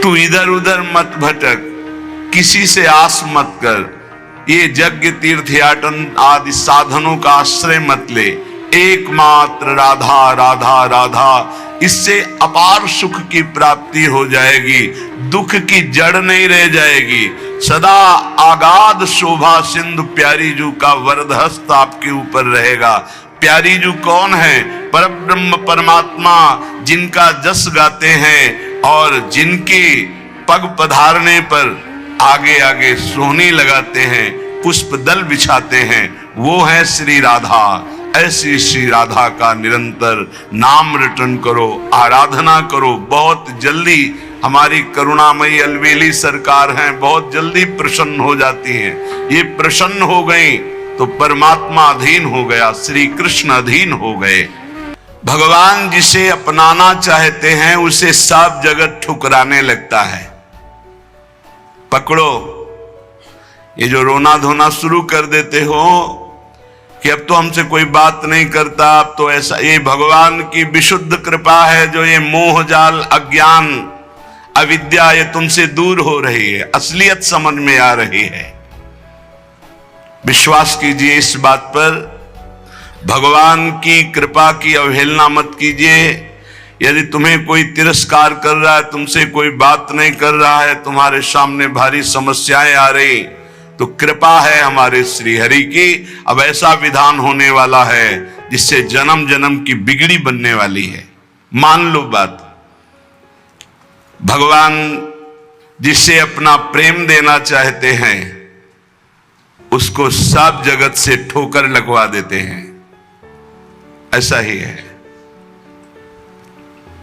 तू इधर उधर मत भटक, किसी से आस मत कर, ये यज्ञ तीर्थयाटन आदि साधनों का आश्रय मत ले, एकमात्र राधा राधा राधा, इससे अपार सुख की प्राप्ति हो जाएगी, दुख की जड़ नहीं रह जाएगी। सदा आगाध शोभा सिंधु प्यारी जू का वरदहस्त आपके ऊपर रहेगा। प्यारी जू कौन है? परब्रह्म परमात्मा, जिनका जस गाते हैं और जिनके पग पधारने पर आगे आगे सोहनी लगाते हैं, पुष्प दल बिछाते हैं, वो है श्री राधा। ऐसी श्री राधा का निरंतर नाम रटन करो, आराधना करो। बहुत जल्दी हमारी करुणामयी अलवेली सरकार हैं, बहुत जल्दी प्रसन्न हो जाती हैं। ये प्रसन्न हो गई तो परमात्मा अधीन हो गया, श्री कृष्ण अधीन हो गए। भगवान जिसे अपनाना चाहते हैं उसे सब जगत ठुकराने लगता है। पकड़ो, ये जो रोना धोना शुरू कर देते हो कि अब तो हमसे कोई बात नहीं करता, अब तो ऐसा, ये भगवान की विशुद्ध कृपा है जो ये मोह जाल अज्ञान अविद्या ये तुमसे दूर हो रही है, असलियत समझ में आ रही है। विश्वास कीजिए इस बात पर, भगवान की कृपा की अवहेलना मत कीजिए। यदि तुम्हें कोई तिरस्कार कर रहा है, तुमसे कोई बात नहीं कर रहा है, तुम्हारे सामने भारी समस्याएं आ रही, तो कृपा है हमारे श्री हरि की। अब ऐसा विधान होने वाला है जिससे जन्म जन्म की बिगड़ी बनने वाली है। मान लो बात, भगवान जिसे अपना प्रेम देना चाहते हैं उसको सब जगत से ठोकर लगवा देते हैं। ऐसा ही है,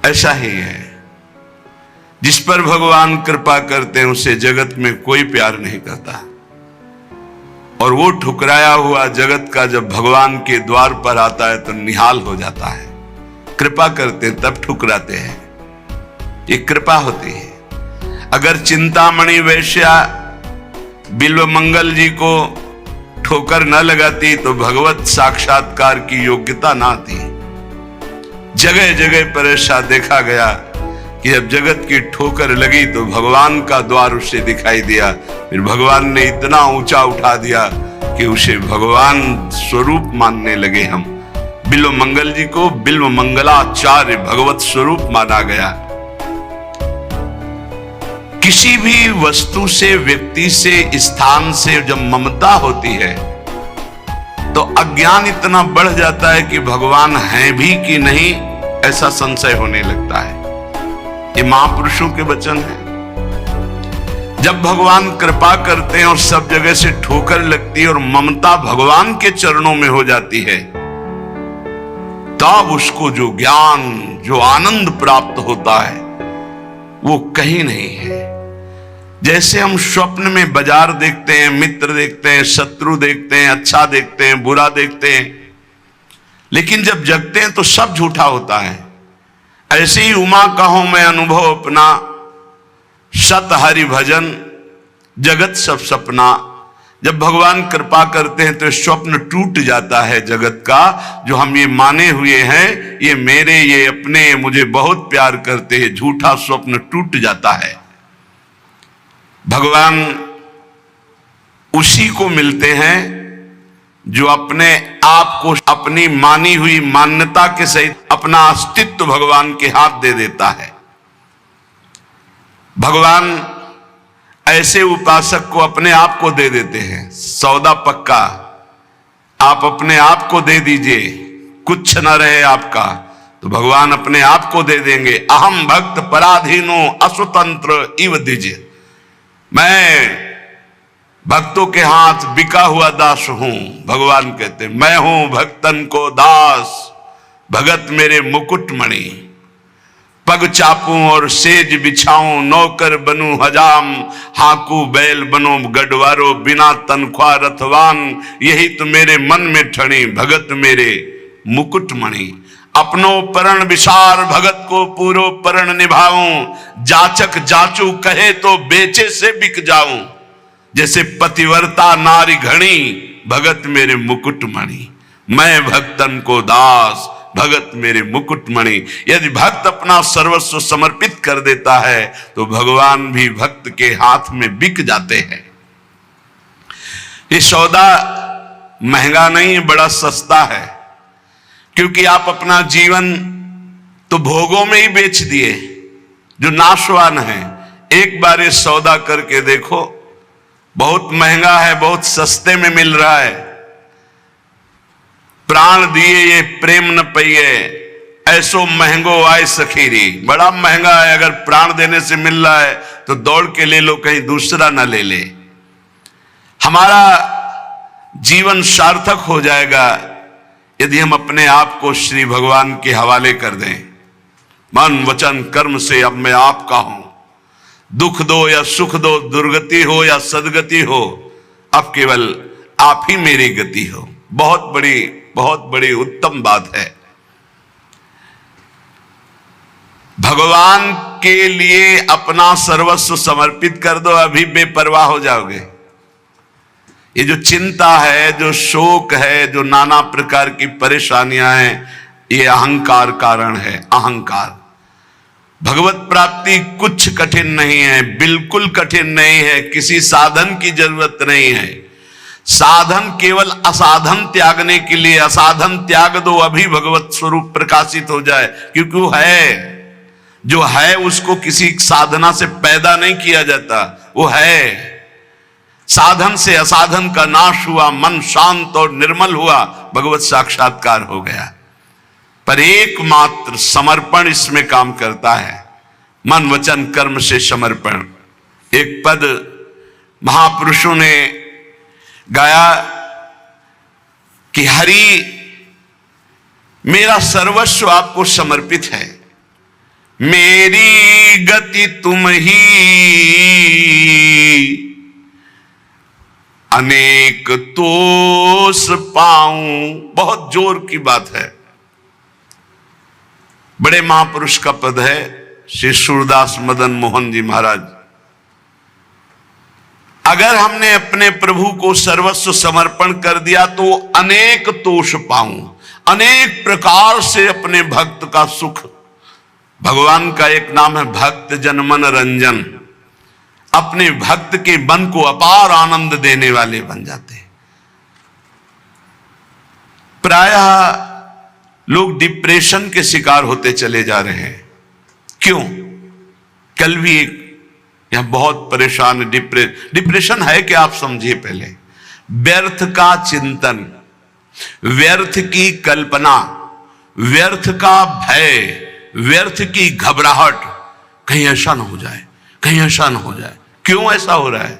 ऐसा ही है। जिस पर भगवान कृपा करते हैं उसे जगत में कोई प्यार नहीं करता, और वो ठुकराया हुआ जगत का जब भगवान के द्वार पर आता है तो निहाल हो जाता है। कृपा करते हैं तब ठुकराते हैं, ये कृपा होती है। अगर चिंतामणि वैश्या बिल्व मंगल जी को ठोकर न लगाती तो भगवत साक्षात्कार की योग्यता ना थी। जगह जगह पर ऐसा देखा गया कि जब जगत की ठोकर लगी तो भगवान का द्वार उसे दिखाई दिया, फिर भगवान ने इतना ऊंचा उठा दिया कि उसे भगवान स्वरूप मानने लगे हम। बिल्व मंगल जी को बिल्व मंगलाचार्य भगवत स्वरूप माना गया। किसी भी वस्तु से, व्यक्ति से, स्थान से जब ममता होती है तो अज्ञान इतना बढ़ जाता है कि भगवान है भी कि नहीं ऐसा संशय होने लगता है। ये महापुरुषों के वचन है। जब भगवान कृपा करते हैं और सब जगह से ठोकर लगती है और ममता भगवान के चरणों में हो जाती है, तब उसको जो ज्ञान, जो आनंद प्राप्त होता है वो कहीं नहीं है। जैसे हम स्वप्न में बाजार देखते हैं, मित्र देखते हैं, शत्रु देखते हैं, अच्छा देखते हैं, बुरा देखते हैं, लेकिन जब जगते हैं तो सब झूठा होता है। ऐसे ही उमा कहो मैं अनुभव अपना, सत हरि भजन जगत सब सपना। जब भगवान कृपा करते हैं तो स्वप्न टूट जाता है जगत का, जो हम ये माने हुए हैं ये मेरे, ये अपने, मुझे बहुत प्यार करते हैं, झूठा स्वप्न टूट जाता है। भगवान उसी को मिलते हैं जो अपने आप को अपनी मानी हुई मान्यता के सहित अपना अस्तित्व भगवान के हाथ दे देता है। भगवान ऐसे उपासक को अपने आप को दे देते हैं। सौदा पक्का, आप अपने आप को दे दीजिए, कुछ न रहे आपका, तो भगवान अपने आप को दे देंगे। अहम भक्त पराधीनो अस्वतंत्र इव दीजिए, मैं भक्तों के हाथ बिका हुआ दास हूं। भगवान कहते मैं हूं भक्तन को दास, भगत मेरे मुकुटमणि। पग चापूं और सेज बिछाऊं, नौकर बनूं हजाम, हाकू बैल बनो गढ़वारो, बिना तनख्वाह रथवान। यही तो मेरे मन में ठणी, भगत मेरे मुकुटमणि। अपनो परण विसार, भगत को पूरो परण निभाऊं। जाचक जाचू कहे तो बेचे से बिक जाऊं। जैसे पतिव्रता नारी घणी, भगत मेरे मुकुटमणि। मैं भक्तन को दास, भगत मेरे मुकुटमणि। यदि भक्त अपना सर्वस्व समर्पित कर देता है तो भगवान भी भक्त के हाथ में बिक जाते हैं। ये सौदा महंगा नहीं, बड़ा सस्ता है, क्योंकि आप अपना जीवन तो भोगों में ही बेच दिए जो नाशवान है। एक बार ये सौदा करके देखो, बहुत महंगा है, बहुत सस्ते में मिल रहा है। प्राण दिए ये प्रेम न पइए, ऐसो महंगो आए सखीरी। बड़ा महंगा है, अगर प्राण देने से मिल रहा है तो दौड़ के ले लो, कहीं दूसरा ना ले ले। हमारा जीवन सार्थक हो जाएगा यदि हम अपने आप को श्री भगवान के हवाले कर दें। मन वचन कर्म से अब मैं आपका हूं। दुख दो या सुख दो, दुर्गति हो या सदगति हो, अब केवल आप ही मेरी गति हो। बहुत बड़ी उत्तम बात है। भगवान के लिए अपना सर्वस्व समर्पित कर दो, अभी बेपरवाह हो जाओगे। ये जो चिंता है, जो शोक है, जो नाना प्रकार की परेशानियां हैं, ये अहंकार कारण है। अहंकार। भगवत प्राप्ति कुछ कठिन नहीं है, बिल्कुल कठिन नहीं है, किसी साधन की जरूरत नहीं है। साधन केवल असाधन त्यागने के लिए। असाधन त्याग दो, अभी भगवत स्वरूप प्रकाशित हो जाए, क्योंकि वो है। जो है उसको किसी साधना से पैदा नहीं किया जाता, वो है। साधन से असाधन का नाश हुआ, मन शांत और निर्मल हुआ, भगवत साक्षात्कार हो गया। पर एकमात्र समर्पण इसमें काम करता है। मन वचन कर्म से समर्पण। एक पद महापुरुषों ने गाया कि हरि मेरा सर्वस्व आपको समर्पित है, मेरी गति तुम ही, अनेक तोष पाऊं। बहुत जोर की बात है। बड़े महापुरुष का पद है, श्री सूरदास मदन मोहन जी महाराज। अगर हमने अपने प्रभु को सर्वस्व समर्पण कर दिया तो अनेक तोष पाऊं, अनेक प्रकार से अपने भक्त का सुख। भगवान का एक नाम है भक्त जन मन रंजन। अपने भक्त के मन को अपार आनंद देने वाले बन जाते हैं। प्रायः लोग डिप्रेशन के शिकार होते चले जा रहे हैं। क्यों? कल भी एक यह बहुत परेशान। डिप्रेशन है कि आप समझिए पहले। व्यर्थ का चिंतन, व्यर्थ की कल्पना, व्यर्थ का भय, व्यर्थ की घबराहट, कहीं ऐसा ना हो जाए, कहीं ऐसा ना हो जाए। क्यों ऐसा हो रहा है?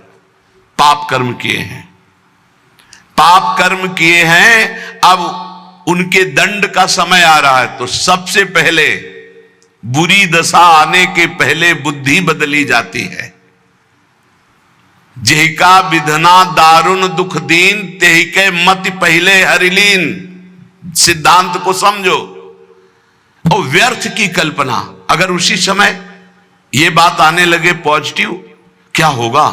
पाप कर्म किए हैं, पाप कर्म किए हैं। अब उनके दंड का समय आ रहा है, तो सबसे पहले बुरी दशा आने के पहले बुद्धि बदली जाती है। जेहिका विधना दारुण दुख दीन, तेहिके मति पहले हरिलीन। सिद्धांत को समझो। और व्यर्थ की कल्पना, अगर उसी समय ये बात आने लगे पॉजिटिव, क्या होगा?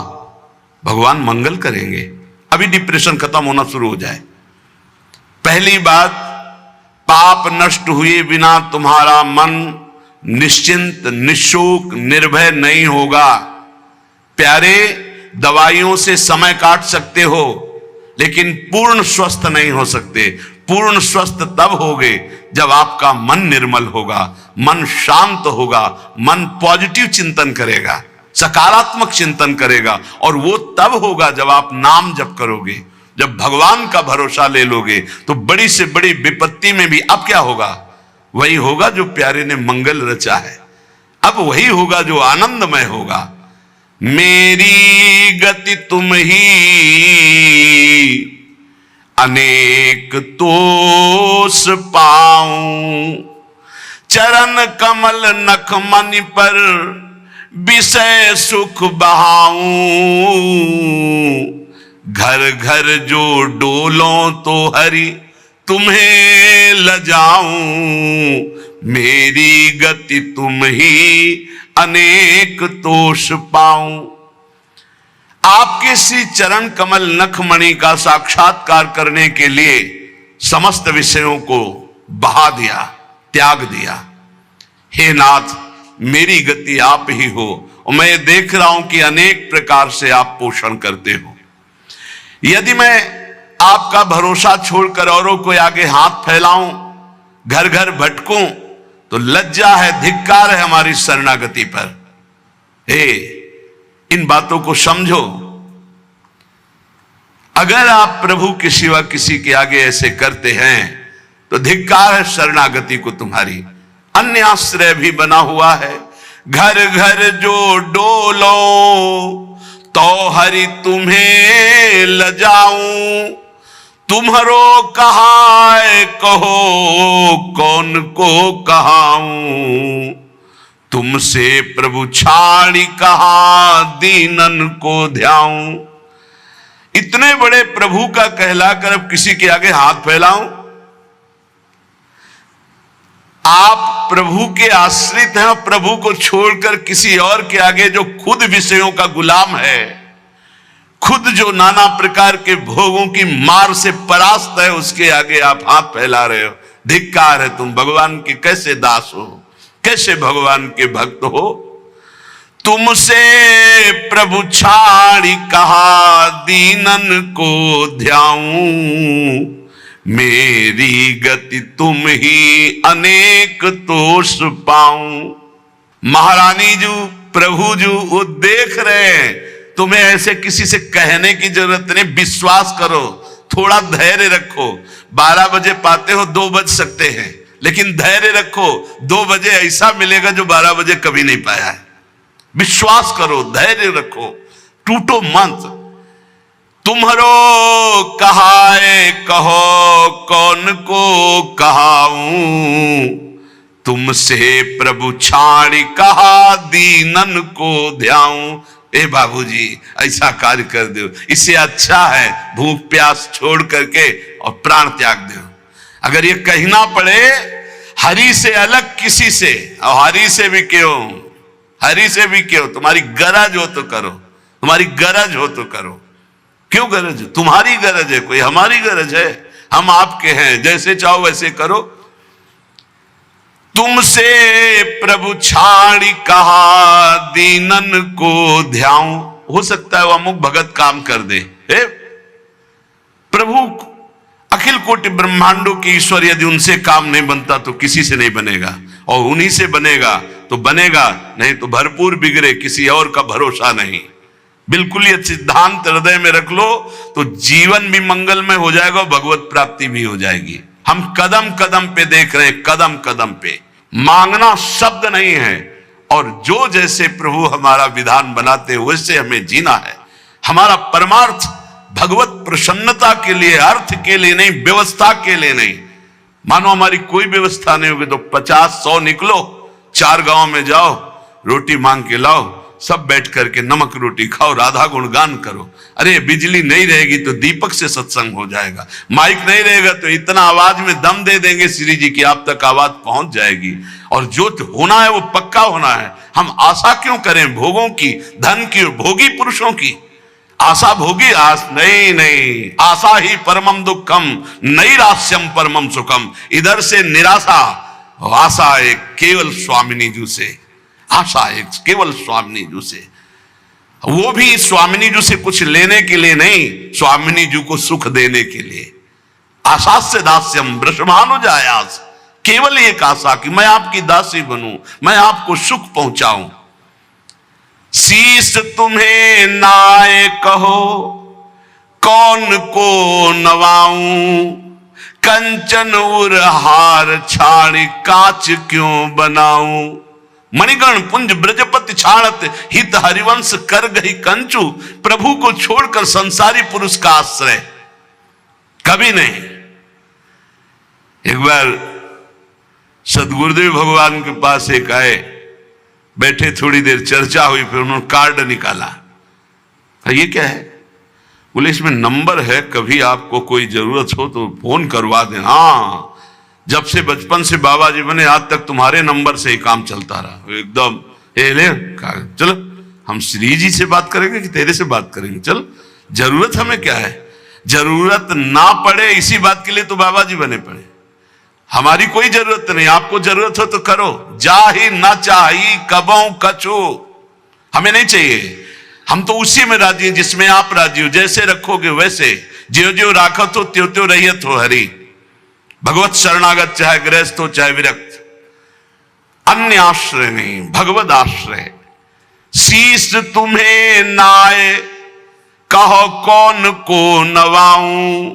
भगवान मंगल करेंगे। अभी डिप्रेशन खत्म होना शुरू हो जाए। पहली बात, पाप नष्ट हुए बिना तुम्हारा मन निश्चिंत, निशोक, निर्भय नहीं होगा। प्यारे, दवाइयों से समय काट सकते हो, लेकिन पूर्ण स्वस्थ नहीं हो सकते। पूर्ण स्वस्थ तब होगे जब आपका मन निर्मल होगा, मन शांत होगा, मन पॉजिटिव चिंतन करेगा, सकारात्मक चिंतन करेगा। और वो तब होगा जब आप नाम जप करोगे, जब भगवान का भरोसा ले लोगे। तो बड़ी से बड़ी विपत्ति में भी अब क्या होगा? वही होगा जो प्यारे ने मंगल रचा है। अब वही होगा जो आनंदमय होगा। मेरी गति तुम ही, अनेक तोष पाऊं। चरण कमल नख मनि पर, विषय सुख बहाऊं। घर घर जो डोलों तो हरि तुम्हें लजाऊं। मेरी गति तुम ही, अनेक तोष पाऊं। आपके श्री चरण कमल नखमणि का साक्षात्कार करने के लिए समस्त विषयों को बहा दिया, त्याग दिया। हे नाथ, मेरी गति आप ही हो, और मैं देख रहा हूं कि अनेक प्रकार से आप पोषण करते हो। यदि मैं आपका भरोसा छोड़कर औरों को आगे हाथ फैलाऊं, घर घर भटकूं, तो लज्जा है, धिक्कार है हमारी शरणागति पर। हे, इन बातों को समझो। अगर आप प्रभु के सिवा किसी के आगे ऐसे करते हैं तो धिक्कार है शरणागति को तुम्हारी। अन्य आश्रय भी बना हुआ है। घर घर जो डोलो तो हरि तुम्हें लजाऊं, तुम्हारो कहाए कहो कौन को कहाऊं, तुमसे प्रभु छाड़ी कहा दीनन को ध्याऊं। इतने बड़े प्रभु का कहलाकर अब किसी के आगे हाथ फैलाऊं? आप प्रभु के आश्रित हैं, प्रभु को छोड़कर किसी और के आगे, जो खुद विषयों का गुलाम है, खुद जो नाना प्रकार के भोगों की मार से परास्त है, उसके आगे आप हाथ फैला रहे हो। धिक्कार है, तुम भगवान के कैसे दास हो, कैसे भगवान के भक्त हो। तुमसे प्रभु छाड़ी कहा दीनन को ध्याऊं, मेरी गति तुम ही अनेक तोष पाऊं। महारानी जी, प्रभु जी वो देख रहे हैं, तुम्हें ऐसे किसी से कहने की जरूरत नहीं। विश्वास करो, थोड़ा धैर्य रखो। 12 बजे पाते हो, 2 बज सकते हैं, लेकिन धैर्य रखो। 2 बजे ऐसा मिलेगा जो 12 बजे कभी नहीं पाया है। विश्वास करो, धैर्य रखो, टूटो मत। तुम्हारो कहाए कहो कौन को कहाऊं, तुमसे प्रभु छाड़ी कहा दीनन को ध्याऊं। ए बाबूजी, ऐसा कार्य कर दो, इससे अच्छा है भूख प्यास छोड़ करके और प्राण त्याग दो। अगर ये कहना पड़े हरि से अलग किसी से, और हरि से भी क्यों, हरि से भी क्यों, तुम्हारी गरज हो तो करो, तुम्हारी गरज हो तो करो। क्यों गरज? तुम्हारी गरज है, कोई हमारी गरज है? हम आपके हैं, जैसे चाहो वैसे करो। तुमसे प्रभु छाड़ी कहा दीनन को ध्याऊं। हो सकता है वो अमुक भगत काम कर दे। प्रभु अखिल कोटि ब्रह्मांडों की ईश्वर, यदि उनसे काम नहीं बनता तो किसी से नहीं बनेगा, और उन्हीं से बनेगा तो बनेगा, नहीं तो भरपूर बिगड़े, किसी और का भरोसा नहीं। बिल्कुल ये सिद्धांत हृदय में रख लो, तो जीवन भी मंगलमय हो जाएगा और भगवत प्राप्ति भी हो जाएगी। हम कदम कदम पे देख रहे हैं, कदम कदम पे। मांगना शब्द नहीं है, और जो जैसे प्रभु हमारा विधान बनाते हैं वैसे हमें जीना है। हमारा परमार्थ भगवत प्रसन्नता के लिए, अर्थ के लिए नहीं, व्यवस्था के लिए नहीं। मानो हमारी कोई व्यवस्था नहीं होगी तो 50-100 निकलो, 4 गांव में जाओ, रोटी मांग के लाओ, सब बैठ करके नमक रोटी खाओ, राधा गुणगान करो। अरे बिजली नहीं रहेगी तो दीपक से सत्संग हो जाएगा, माइक नहीं रहेगा तो इतना आवाज में दम दे देंगे श्री जी की आप तक आवाज पहुंच जाएगी। और जो होना है वो पक्का होना है। हम आशा क्यों करें भोगों की, धन की, भोगी पुरुषों की? आशा भोगी आस नहीं, नहीं, आशा ही परमम दुखम, नैराश्यम परमम सुखम। इधर से निराशा, आशा एक केवल स्वामिनी जी से, आशा एक केवल स्वामिनी जी से, वो भी स्वामिनी जी से कुछ लेने के लिए नहीं, स्वामिनी जी को सुख देने के लिए। आशा से दास्यम वृषभानुजायास, केवल एक आशा कि मैं आपकी दासी बनूं, मैं आपको सुख पहुंचाऊं। शीश तुम्हें नाए कहो कौन को नवाऊं, कंचन उर हार छाड़ कांच क्यों बनाऊं। मणिगण पुंज ब्रजपति छाड़त हित हरिवंश कर गई कंचू। प्रभु को छोड़कर संसारी पुरुष का आश्रय कभी नहीं। एक बार सदगुरुदेव भगवान के पास एक आए, बैठे, थोड़ी देर चर्चा हुई, फिर उन्होंने कार्ड निकाला। ये क्या है? बोले इसमें नंबर है, कभी आपको कोई जरूरत हो तो फोन करवा दें। हाँ, जब से बचपन से बाबा जी बने आज तक तुम्हारे नंबर से ही काम चलता रहा। एकदम ले चलो, हम श्री जी से बात करेंगे कि तेरे से बात करेंगे? चल, जरूरत हमें क्या है? जरूरत ना पड़े इसी बात के लिए तो बाबा जी बने पड़े। हमारी कोई जरूरत नहीं, आपको जरूरत हो तो करो। जाहि ना चाही कबों कछु, हमें नहीं चाहिए, हम तो उसी में राजी हैं जिसमें आप राजी हो। जैसे रखोगे वैसे, ज्यो ज्यो राखत हो त्यों त्यों रहियत हो हरि। भगवत शरणागत चाहे गृहस्थ हो चाहे विरक्त, अन्य आश्रय नहीं, भगवत आश्रय। शीश तुम्हें नाय कहो कौन को नवाऊं,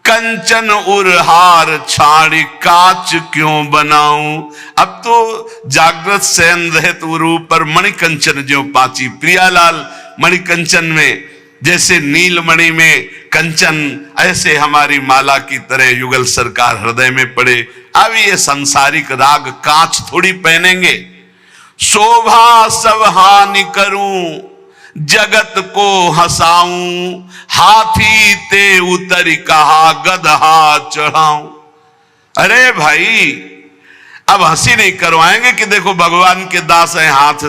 कंचन उरहार छाड़ी कांच क्यों बनाऊं। अब तो जागृत शयन रहित उरूप पर मणिकंचन ज्यों पाची। प्रियालाल मणिकंचन में जैसे नीलमणि में कंचन, ऐसे हमारी माला की तरह युगल सरकार हृदय में पड़े। अब ये सांसारिक राग कांच थोड़ी पहनेंगे। शोभा सब हानि करूं जगत को हंसाऊं, हाथी ते उतर कहा गदहा चढ़ाऊं। अरे भाई, अब हंसी नहीं करवाएंगे कि देखो भगवान के दास हैं हाथ।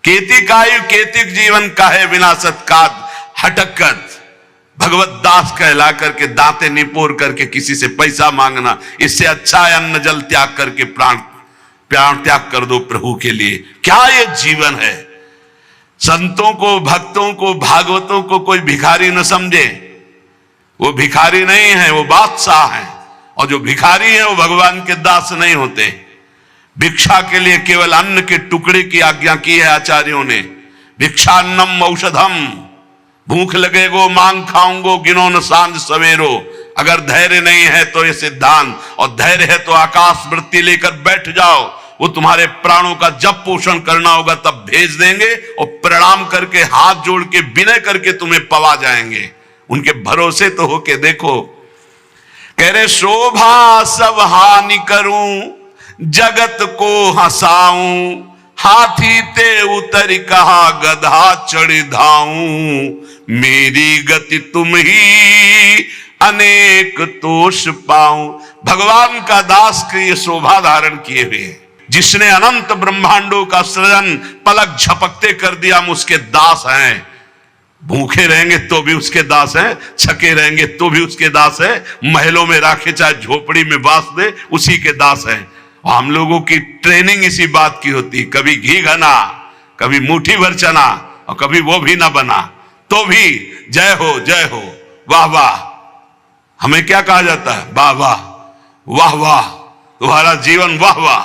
केतिक आयु केतिक जीवन काहे विनाशत काद हटकत। भगवत दास कहला करके दांते निपोर करके किसी से पैसा मांगना, इससे अच्छा है अन्न जल त्याग करके प्राण त्याग कर दो प्रभु के लिए। क्या ये जीवन है। संतों को, भक्तों को, भागवतों को कोई भिखारी न समझे। वो भिखारी नहीं है, वो बादशाह है। और जो भिखारी है वो भगवान के दास नहीं होते। भिक्षा के लिए केवल अन्न के टुकड़े की आज्ञा की है आचार्यों ने। भिक्षान्नम औषधम, भूख लगेगो मांग खाऊंगो गिनो न सांझ सवेरो। अगर धैर्य नहीं है तो ये सिद्धांत, और धैर्य है तो आकाश वृत्ति लेकर बैठ जाओ। वो तुम्हारे प्राणों का जब पोषण करना होगा तब भेज देंगे, और प्रणाम करके हाथ जोड़ के विनय करके तुम्हें पवा जाएंगे। उनके भरोसे तो होके देखो। कह रहे शोभा सब हानि करूं जगत को हंसाऊं, हाथी ते उतर कहा गधा चढ़ धाऊं। मेरी गति तुम ही अनेक तोष पाऊं। भगवान का दास के ये शोभा धारण किए हुए हैं, जिसने अनंत ब्रह्मांडों का सृजन पलक झपकते कर दिया, हम उसके दास हैं। भूखे रहेंगे तो भी उसके दास हैं, छके रहेंगे तो भी उसके दास हैं, महलों में राखे चाहे झोपड़ी में बास दे उसी के दास हैं। और हम लोगों की ट्रेनिंग इसी बात की होती, कभी घी घना, कभी मुट्ठी भर चना, और कभी वो भी ना बना तो भी जय हो वाह वाह। हमें क्या कहा जाता है, वाह वाह वाह वाह, तुम्हारा जीवन वाह वाह,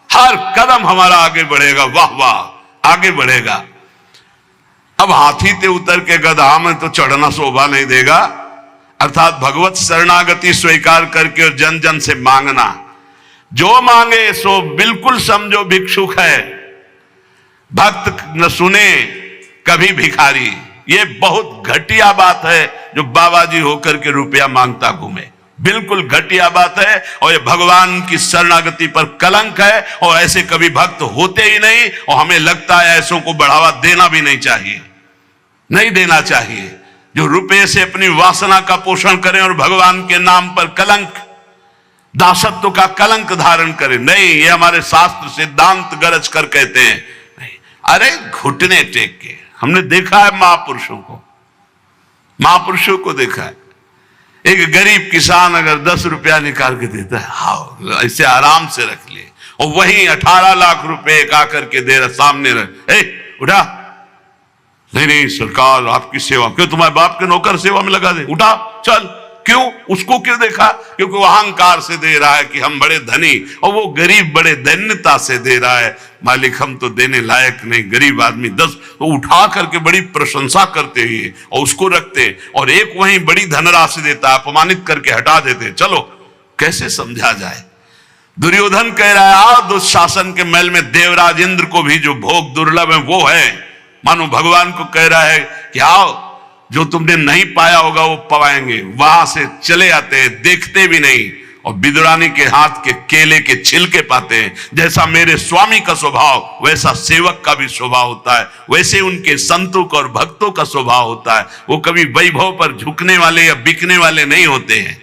हर कदम हमारा आगे बढ़ेगा, वाह वाह आगे बढ़ेगा। अब हाथी ते उतर के गधा में तो चढ़ना शोभा नहीं देगा। अर्थात भगवत शरणागति स्वीकार करके और जन जन से मांगना, जो मांगे सो बिल्कुल समझो भिक्षुक है। भक्त न सुने कभी भिखारी, ये बहुत घटिया बात है जो बाबा जी होकर के रुपया मांगता घूमे। बिल्कुल घटिया बात है, और ये भगवान की शरणागति पर कलंक है। और ऐसे कभी भक्त होते ही नहीं, और हमें लगता है ऐसों को बढ़ावा देना भी नहीं चाहिए, नहीं देना चाहिए। जो रुपये से अपनी वासना का पोषण करें और भगवान के नाम पर कलंक, दासत्व का कलंक धारण करें, नहीं, ये हमारे शास्त्र सिद्धांत गरज कर कहते हैं। नहीं, अरे घुटने टेक के, हमने देखा है महापुरुषों को देखा है। एक गरीब किसान अगर 10 रुपया निकाल के देता है, हाँ ऐसे आराम से रख ले, और वहीं 18 लाख रुपए एक आकर के दे रहा सामने रख, उठा, नहीं सरकार आपकी सेवा, क्यों तुम्हारे बाप के नौकर सेवा में लगा दे, उठा चल। क्यों, उसको क्यों देखा, क्योंकि वो अहंकार से दे रहा है कि हम बड़े धनी, और वो गरीब बड़े दैन्यता से दे रहा है, मालिक हम तो देने लायक नहीं, गरीब आदमी 10, तो उठा करके बड़ी प्रशंसा करते हुए और उसको रखते, और एक वहीं बड़ी धनराशि देता, अपमानित करके हटा देते। चलो कैसे समझा जाए। दुर्योधन कह रहा है आओ दुशासन के महल में देवराज इंद्र को भी जो भोग दुर्लभ है वो है। मानो भगवान को कह रहा है कि आओ, जो तुमने नहीं पाया होगा वो पाएंगे। वहां से चले आते हैं, देखते भी नहीं, और विदुरानी के हाथ के केले के छिलके पाते हैं। जैसा मेरे स्वामी का स्वभाव वैसा सेवक का भी स्वभाव होता है, वैसे उनके संतों का और भक्तों का स्वभाव होता है। वो कभी वैभव पर झुकने वाले या बिकने वाले नहीं होते हैं।